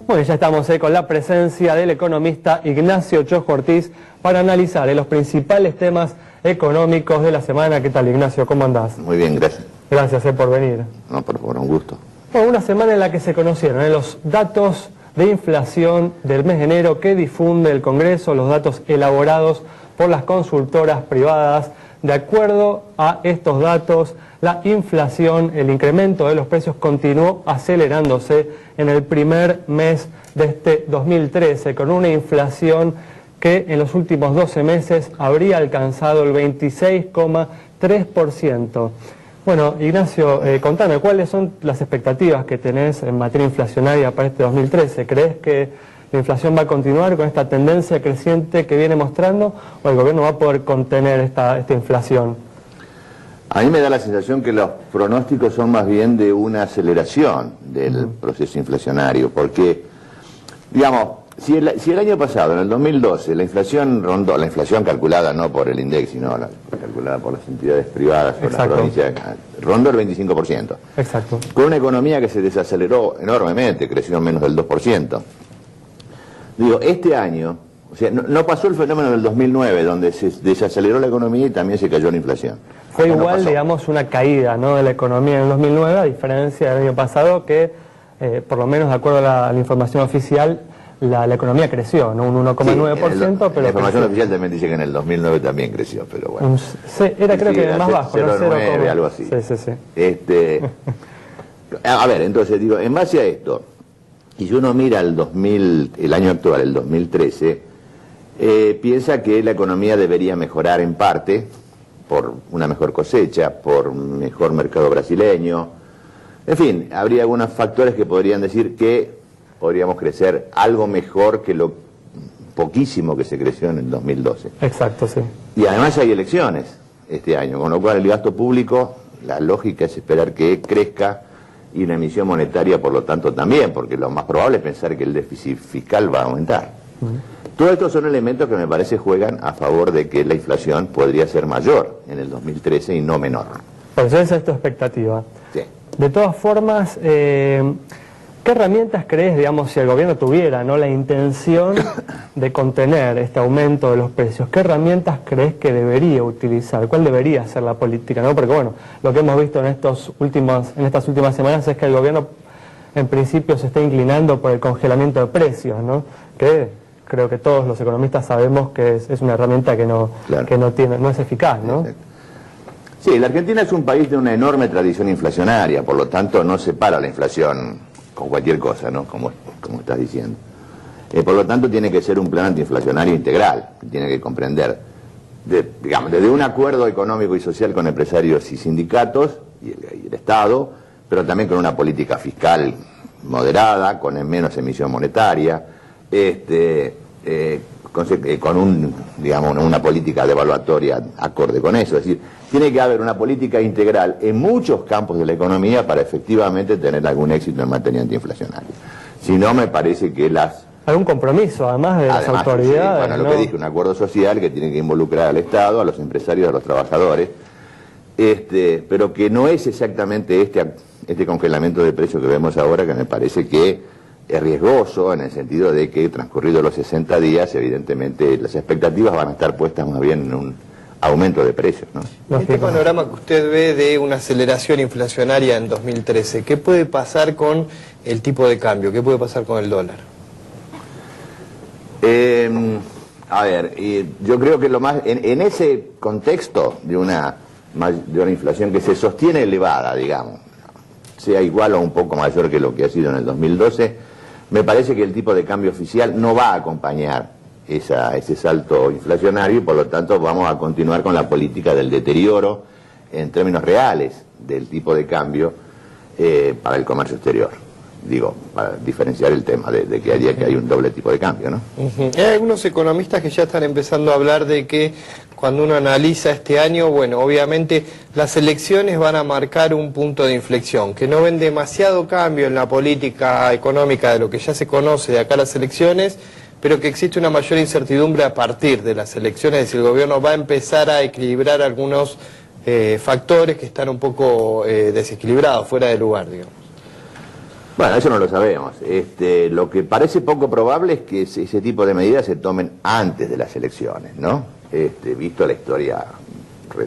Bueno, ya estamos con la presencia del economista Ignacio Chojo Ortiz para analizar los principales temas económicos de la semana. ¿Qué tal, Ignacio? ¿Cómo andás? Muy bien, gracias. Gracias por venir. No, por favor, un gusto. Bueno, una semana en la que se conocieron los datos de inflación del mes de enero que difunde el Congreso, los datos elaborados por las consultoras privadas. De acuerdo a estos datos, la inflación, el incremento de los precios continuó acelerándose en el primer mes de este 2013, con una inflación que en los últimos 12 meses habría alcanzado el 26,3%. Bueno, Ignacio, contame, ¿cuáles son las expectativas que tenés en materia inflacionaria para este 2013? ¿Crees que la inflación va a continuar con esta tendencia creciente que viene mostrando o el gobierno va a poder contener esta inflación? A mí me da la sensación que los pronósticos son más bien de una aceleración del proceso inflacionario, porque, digamos, si el año pasado, en el 2012, la inflación rondó, la inflación calculada no por el INDEC, sino calculada por las entidades privadas o las provincias, rondó el 25%. Exacto. Con una economía que se desaceleró enormemente, creció menos del 2%. Digo, este año, o sea, no pasó el fenómeno del 2009, donde se desaceleró la economía y también se cayó la inflación. Fue igual, digamos, una caída, ¿no?, de la economía en el 2009, a diferencia del año pasado que, por lo menos de acuerdo a la información oficial, la economía creció, ¿no? Un 1,9%, pero... La información oficial también dice que en el 2009 también creció, pero bueno. Era creo que más bajo, 0,9, algo así. Sí. A ver, entonces digo, en base a esto, y si uno mira el año actual, el 2013, piensa que la economía debería mejorar en parte por una mejor cosecha, por un mejor mercado brasileño. En fin, habría algunos factores que podrían decir que podríamos crecer algo mejor que lo poquísimo que se creció en el 2012. Exacto, sí. Y además hay elecciones este año, con lo cual el gasto público, la lógica es esperar que crezca y la emisión monetaria, por lo tanto, también, porque lo más probable es pensar que el déficit fiscal va a aumentar. Todos estos son elementos que me parece juegan a favor de que la inflación podría ser mayor en el 2013 y no menor. Por eso esa es tu expectativa. Sí. De todas formas, ¿qué herramientas crees, digamos, si el gobierno tuviera, ¿no?, la intención de contener este aumento de los precios? ¿Qué herramientas crees que debería utilizar? ¿Cuál debería ser la política, no? Porque bueno, lo que hemos visto en estas últimas semanas es que el gobierno en principio se está inclinando por el congelamiento de precios, ¿no? Que creo que todos los economistas sabemos que es una herramienta que no es eficaz, ¿no? Exacto. Sí, la Argentina es un país de una enorme tradición inflacionaria, por lo tanto no separa la inflación con cualquier cosa, ¿no?, como estás diciendo. Por lo tanto tiene que ser un plan antiinflacionario integral, que tiene que comprender, digamos, desde un acuerdo económico y social con empresarios y sindicatos y el Estado, pero también con una política fiscal moderada, con menos emisión monetaria, con una política devaluatoria acorde con eso. Es decir, tiene que haber una política integral en muchos campos de la economía para efectivamente tener algún éxito en materia antiinflacionaria. Si no, me parece que algún compromiso, además de las autoridades. Sí, bueno, lo que dije, un acuerdo social que tiene que involucrar al Estado, a los empresarios, a los trabajadores, pero que no es exactamente este congelamiento de precios que vemos ahora, que me parece que es riesgoso en el sentido de que transcurridos los 60 días, evidentemente las expectativas van a estar puestas más bien en un aumento de precios, ¿no? Este panorama que usted ve de una aceleración inflacionaria en 2013, ¿qué puede pasar con el tipo de cambio? ¿Qué puede pasar con el dólar? A ver, yo creo que lo más en ese contexto de una inflación que se sostiene elevada, digamos, sea igual o un poco mayor que lo que ha sido en el 2012, me parece que el tipo de cambio oficial no va a acompañar ese salto inflacionario y por lo tanto vamos a continuar con la política del deterioro en términos reales del tipo de cambio para el comercio exterior. Digo, para diferenciar el tema de que hay un doble tipo de cambio, ¿no? Hay algunos economistas que ya están empezando a hablar de que cuando uno analiza este año, bueno, obviamente las elecciones van a marcar un punto de inflexión, que no ven demasiado cambio en la política económica de lo que ya se conoce de acá a las elecciones, pero que existe una mayor incertidumbre a partir de las elecciones, es decir, el gobierno va a empezar a equilibrar algunos factores que están un poco desequilibrados, fuera de lugar, digamos. Bueno, eso no lo sabemos. Lo que parece poco probable es que ese tipo de medidas se tomen antes de las elecciones, ¿no? Visto la historia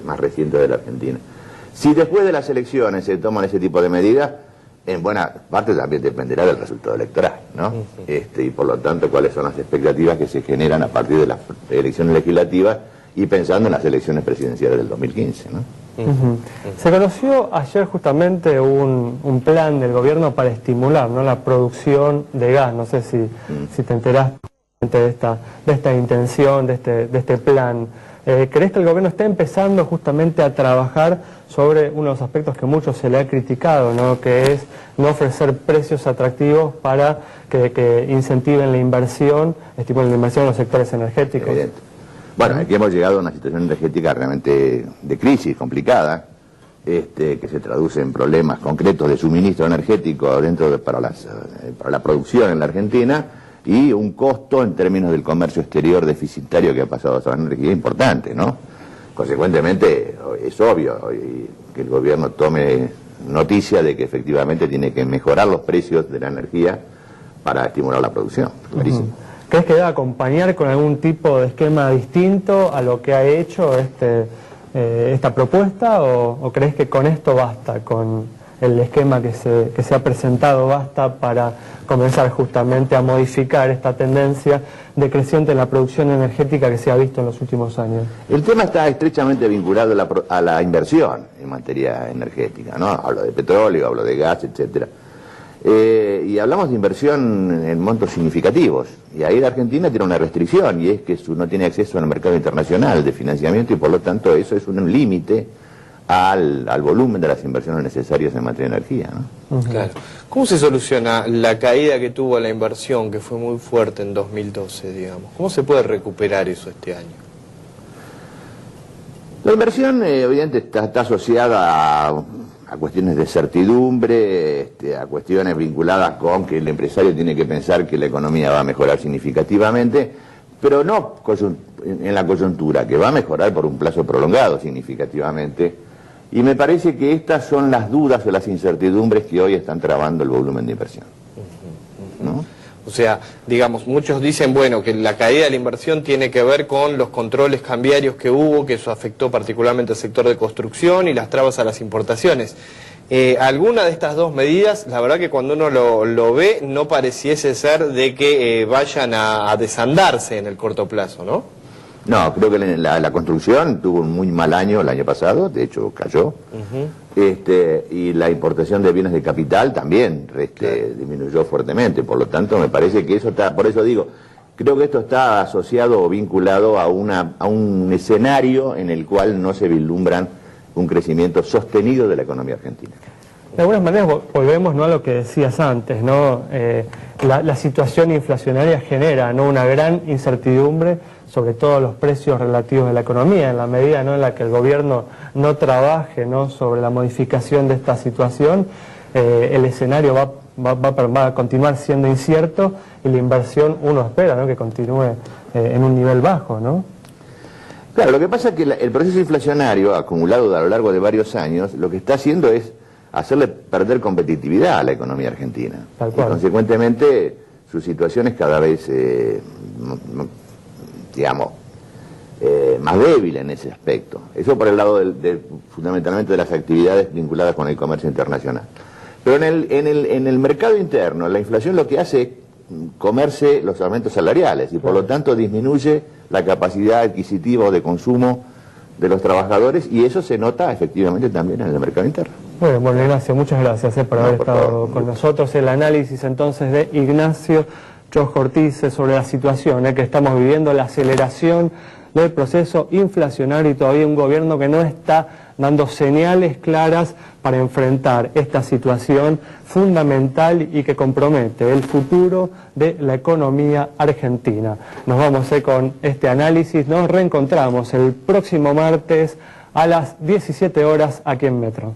más reciente de la Argentina. Si después de las elecciones se toman ese tipo de medidas, en buena parte también dependerá del resultado electoral, ¿no? Y por lo tanto, cuáles son las expectativas que se generan a partir de las elecciones legislativas y pensando en las elecciones presidenciales del 2015, ¿no? Se conoció ayer justamente un plan del gobierno para estimular, ¿no?, la producción de gas. No sé si te enteraste de esta intención, de este plan. ¿Crees que el gobierno está empezando justamente a trabajar sobre uno de los aspectos que mucho se le ha criticado, ¿no?, que es no ofrecer precios atractivos para que incentiven la inversión, estimulen la inversión en los sectores energéticos? Evidente. Bueno, aquí hemos llegado a una situación energética realmente de crisis complicada, que se traduce en problemas concretos de suministro energético para la producción en la Argentina, y un costo en términos del comercio exterior deficitario que ha pasado a la energía importante, ¿no? Consecuentemente, es obvio que el gobierno tome noticia de que efectivamente tiene que mejorar los precios de la energía para estimular la producción. Clarísimo. ¿Crees que debe acompañar con algún tipo de esquema distinto a lo que ha hecho esta propuesta, o crees que con esto basta, con el esquema que se ha presentado basta para comenzar justamente a modificar esta tendencia decreciente en la producción energética que se ha visto en los últimos años? El tema está estrechamente vinculado a la inversión en materia energética, ¿no? Hablo de petróleo, hablo de gas, etcétera. Y hablamos de inversión en montos significativos, y ahí la Argentina tiene una restricción, y es que no tiene acceso al mercado internacional de financiamiento, y por lo tanto eso es un límite al volumen de las inversiones necesarias en materia de energía, ¿no? Claro. ¿Cómo se soluciona la caída que tuvo la inversión, que fue muy fuerte en 2012, digamos? ¿Cómo se puede recuperar eso este año? La inversión, evidentemente, está asociada a cuestiones de certidumbre, a cuestiones vinculadas con que el empresario tiene que pensar que la economía va a mejorar significativamente, pero no en la coyuntura, que va a mejorar por un plazo prolongado significativamente. Y me parece que estas son las dudas o las incertidumbres que hoy están trabando el volumen de inversión, ¿no? O sea, digamos, muchos dicen, bueno, que la caída de la inversión tiene que ver con los controles cambiarios que hubo, que eso afectó particularmente al sector de construcción y las trabas a las importaciones. Alguna de estas dos medidas, la verdad que cuando uno lo ve, no pareciese ser de que vayan a desandarse en el corto plazo, ¿no? No, creo que la construcción tuvo un muy mal año el año pasado, de hecho cayó, y la importación de bienes de capital también disminuyó fuertemente. Por lo tanto, me parece que eso está, por eso digo, creo que esto está asociado o vinculado a un escenario en el cual no se vislumbran un crecimiento sostenido de la economía argentina. De algunas maneras volvemos, ¿no?, a lo que decías antes, ¿no? La situación inflacionaria genera, ¿no?, una gran incertidumbre sobre todo los precios relativos de la economía, en la medida, ¿no?, en la que el gobierno no trabaje, ¿no?, sobre la modificación de esta situación, el escenario va a continuar siendo incierto, y la inversión uno espera, ¿no?, que continúe en un nivel bajo, ¿no? Claro, lo que pasa es que el proceso inflacionario acumulado a lo largo de varios años, lo que está haciendo es hacerle perder competitividad a la economía argentina. Tal cual. Y consecuentemente su situación es cada vez, más débil en ese aspecto. Eso por el lado fundamentalmente de las actividades vinculadas con el comercio internacional. Pero en el mercado interno, la inflación lo que hace es comerse los aumentos salariales, y por lo tanto disminuye la capacidad adquisitiva o de consumo de los trabajadores, y eso se nota efectivamente también en el mercado interno. Bueno, Ignacio, muchas gracias por haber estado con nosotros. El análisis entonces de Ignacio Chosco Ortiz sobre la situación que estamos viviendo, la aceleración del proceso inflacionario, y todavía un gobierno que no está dando señales claras para enfrentar esta situación fundamental y que compromete el futuro de la economía argentina. Nos vamos con este análisis, nos reencontramos el próximo martes a las 17 horas aquí en Metro.